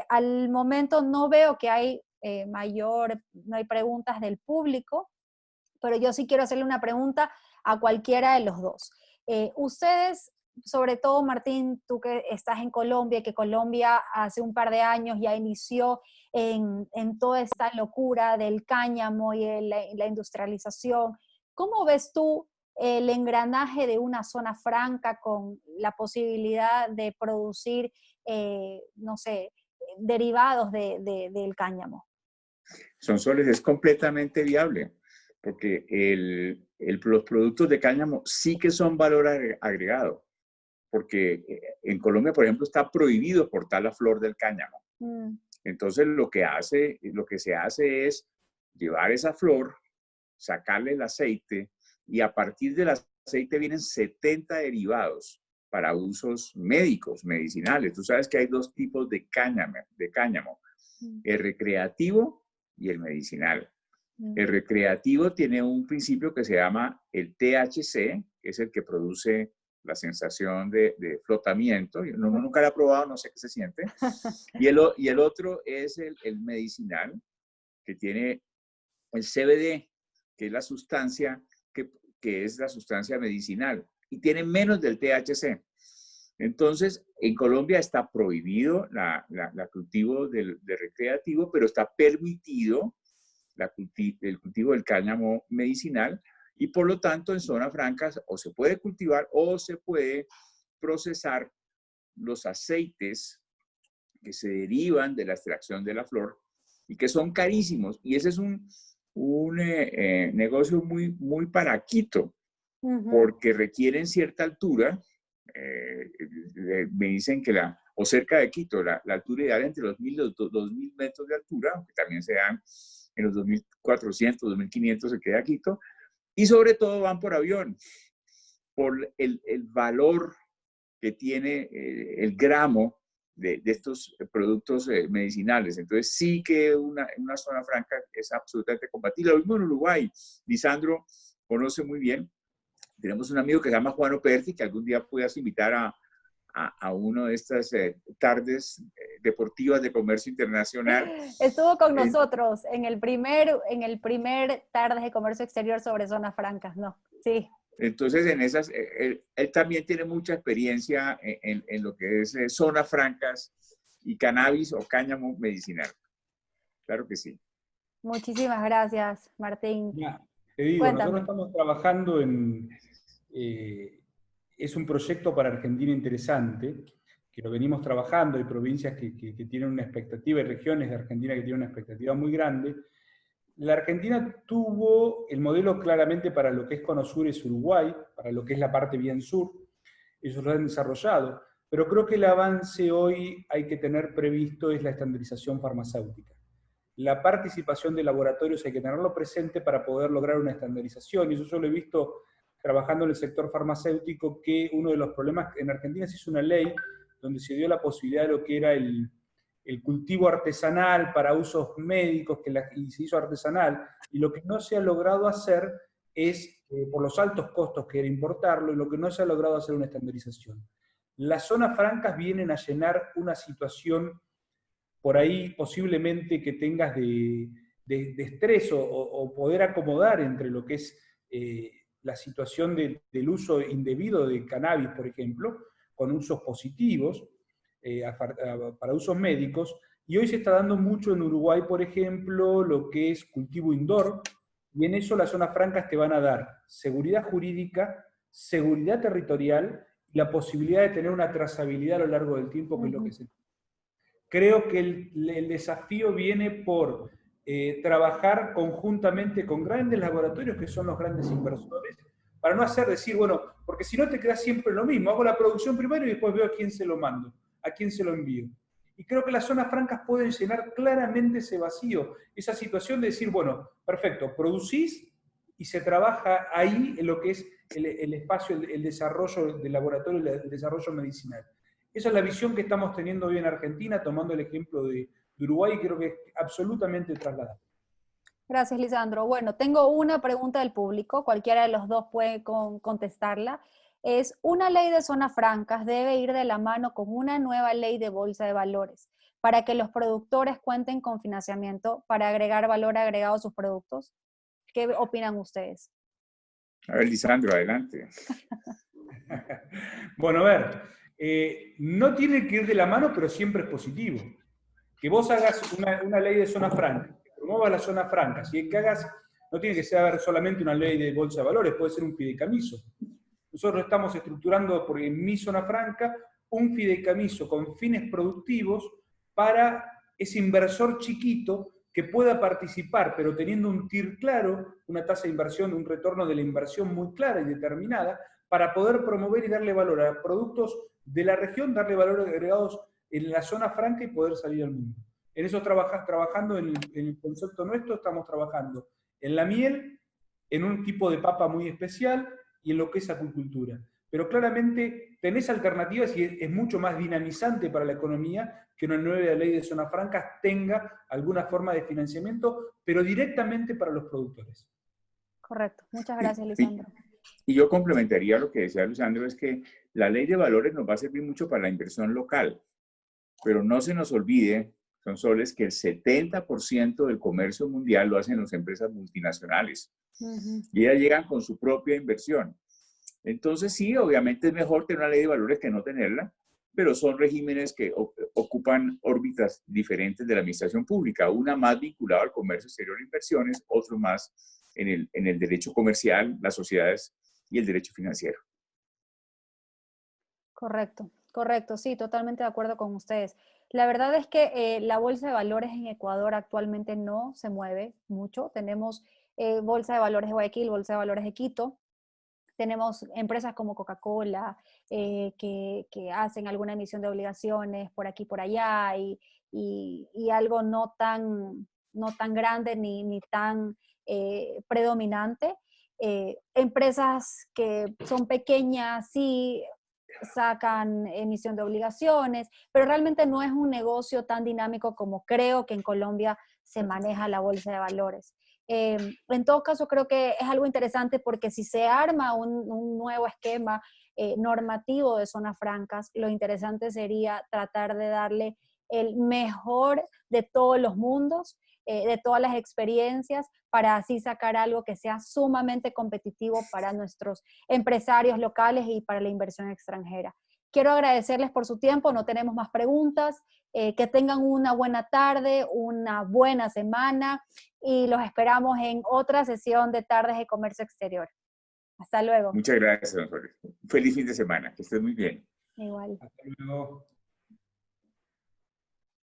Al momento no veo que hay no hay preguntas del público, pero yo sí quiero hacerle una pregunta a cualquiera de los dos. Ustedes, sobre todo Martín, tú que estás en Colombia, que Colombia hace un par de años ya inició en toda esta locura del cáñamo y la industrialización, ¿cómo ves tú el engranaje de una zona franca con la posibilidad de producir, no sé, derivados del cáñamo? Sonsoles, es completamente viable, porque los productos de cáñamo sí que son valor agregado, porque en Colombia, por ejemplo, está prohibido cortar la flor del cáñamo. Entonces, lo que se hace es llevar esa flor, sacarle el aceite, y a partir del aceite vienen 70 derivados para usos médicos, medicinales. Tú sabes que hay dos tipos de cáñamo, el recreativo y el medicinal. El recreativo tiene un principio que se llama el THC, que es el que produce la sensación de flotamiento. Yo nunca lo he probado, no sé qué se siente. Y el otro es el medicinal, que tiene el CBD, que es la sustancia que es la sustancia medicinal, y tiene menos del THC. Entonces, en Colombia está prohibido el cultivo del recreativo, pero está permitido el cultivo del cáñamo medicinal, y por lo tanto en zonas francas o se puede cultivar o se puede procesar los aceites que se derivan de la extracción de la flor y que son carísimos. Y ese es un negocio muy para Quito, porque requieren cierta altura. Me dicen que o cerca de Quito, la altura ideal entre los 1.000 y los 2.000 metros de altura, aunque también se dan en los 2.400, 2.500 se queda Quito, y sobre todo van por avión, por el valor que tiene el gramo de estos productos medicinales. Entonces sí que una zona franca es absolutamente compatible. Lo mismo en Uruguay. Lisandro conoce muy bien. Tenemos un amigo que se llama Juan Operti, que algún día puedas invitar a uno de estas tardes deportivas de comercio internacional. Estuvo con nosotros en el primer tardes de comercio exterior sobre zonas francas, ¿no? Sí. Entonces, en esas, él también tiene mucha experiencia en lo que es zonas francas y cannabis o cáñamo medicinal. Claro que sí. Muchísimas gracias, Martín. Ya, te digo, Cuéntame. nosotros estamos trabajando es un proyecto para Argentina interesante, que lo venimos trabajando. Hay provincias que tienen una expectativa, y regiones de Argentina que tienen una expectativa muy grande. La Argentina tuvo el modelo claramente para lo que es Cono Sur es Uruguay, para lo que es la parte bien sur, ellos lo han desarrollado, pero creo que el avance hoy hay que tener previsto es la estandarización farmacéutica. La participación de laboratorios hay que tenerlo presente para poder lograr una estandarización, y eso yo lo he visto trabajando en el sector farmacéutico, que uno de los problemas en Argentina se hizo una ley donde se dio la posibilidad de lo que era el cultivo artesanal para usos médicos, y se hizo artesanal, y lo que no se ha logrado hacer es, por los altos costos que era importarlo, y lo que no se ha logrado hacer una estandarización. Las zonas francas vienen a llenar una situación por ahí posiblemente que tengas de estrés o poder acomodar entre lo que es la situación del uso indebido de cannabis, por ejemplo, con usos positivos, para usos médicos, y hoy se está dando mucho en Uruguay, por ejemplo, lo que es cultivo indoor, y en eso las zonas francas te van a dar seguridad jurídica, seguridad territorial, y la posibilidad de tener una trazabilidad a lo largo del tiempo, que es lo que se... Creo que el desafío viene por trabajar conjuntamente con grandes laboratorios, que son los grandes inversores, para no decir, bueno, porque si no te quedas siempre lo mismo, hago la producción primero y después veo a quién se lo mando, a quién se lo envío. Y creo que las zonas francas pueden llenar claramente ese vacío, esa situación de decir, bueno, perfecto, producís y se trabaja ahí en lo que es el espacio, el desarrollo del laboratorio, el desarrollo medicinal. Esa es la visión que estamos teniendo hoy en Argentina, tomando el ejemplo de Uruguay, y creo que es absolutamente trasladable. Gracias, Lisandro. Bueno, tengo una pregunta del público, cualquiera de los dos puede contestarla. Es, ¿una ley de zonas francas debe ir de la mano con una nueva ley de bolsa de valores para que los productores cuenten con financiamiento para agregar valor agregado a sus productos? ¿Qué opinan ustedes? A ver, Lisandro, adelante. Bueno, a ver, no tiene que ir de la mano, pero siempre es positivo. Que vos hagas una ley de zonas francas, que promuevas las zonas francas, y que hagas no tiene que ser solamente una ley de bolsa de valores, puede ser un fideicomiso. Nosotros estamos estructurando en mi zona franca un fideicomiso con fines productivos para ese inversor chiquito que pueda participar, pero teniendo un TIR claro, una tasa de inversión, un retorno de la inversión muy clara y determinada, para poder promover y darle valor a productos de la región, darle valor agregados en la zona franca y poder salir al mundo. En eso trabajando en el concepto nuestro, estamos trabajando en la miel, en un tipo de papa muy especial y en lo que es acuicultura. Pero claramente tenés alternativas y es mucho más dinamizante para la economía que una nueva ley de zonas francas tenga alguna forma de financiamiento, pero directamente para los productores. Correcto. Muchas gracias, Lisandro. Y yo complementaría lo que decía Lisandro, es que la ley de valores nos va a servir mucho para la inversión local, pero no se nos olvide, Sonsoles, que el 70% del comercio mundial lo hacen las empresas multinacionales. Y ellas llegan con su propia inversión. Entonces sí, obviamente es mejor tener una ley de valores que no tenerla, pero son regímenes que ocupan órbitas diferentes de la administración pública, una más vinculada al comercio exterior e inversiones, otro más en el derecho comercial, las sociedades y el derecho financiero. Correcto, correcto, sí, totalmente de acuerdo con ustedes. La verdad es que la bolsa de valores en Ecuador actualmente no se mueve mucho. Tenemos bolsa de valores de Guayaquil, bolsa de valores de Quito. Tenemos empresas como Coca-Cola que hacen alguna emisión de obligaciones por aquí, por allá, y algo no tan grande ni tan predominante. Empresas que son pequeñas, sí, sacan emisión de obligaciones, pero realmente no es un negocio tan dinámico como creo que en Colombia se maneja la bolsa de valores. En todo caso, creo que es algo interesante porque si se arma un nuevo esquema normativo de zonas francas, lo interesante sería tratar de darle el mejor de todos los mundos, de todas las experiencias, para así sacar algo que sea sumamente competitivo para nuestros empresarios locales y para la inversión extranjera. Quiero agradecerles por su tiempo, no tenemos más preguntas, que tengan una buena tarde, una buena semana y los esperamos en otra sesión de Tardes de Comercio Exterior. Hasta luego. Muchas gracias, don Jorge. Feliz fin de semana, que estés muy bien. Igual. Hasta luego.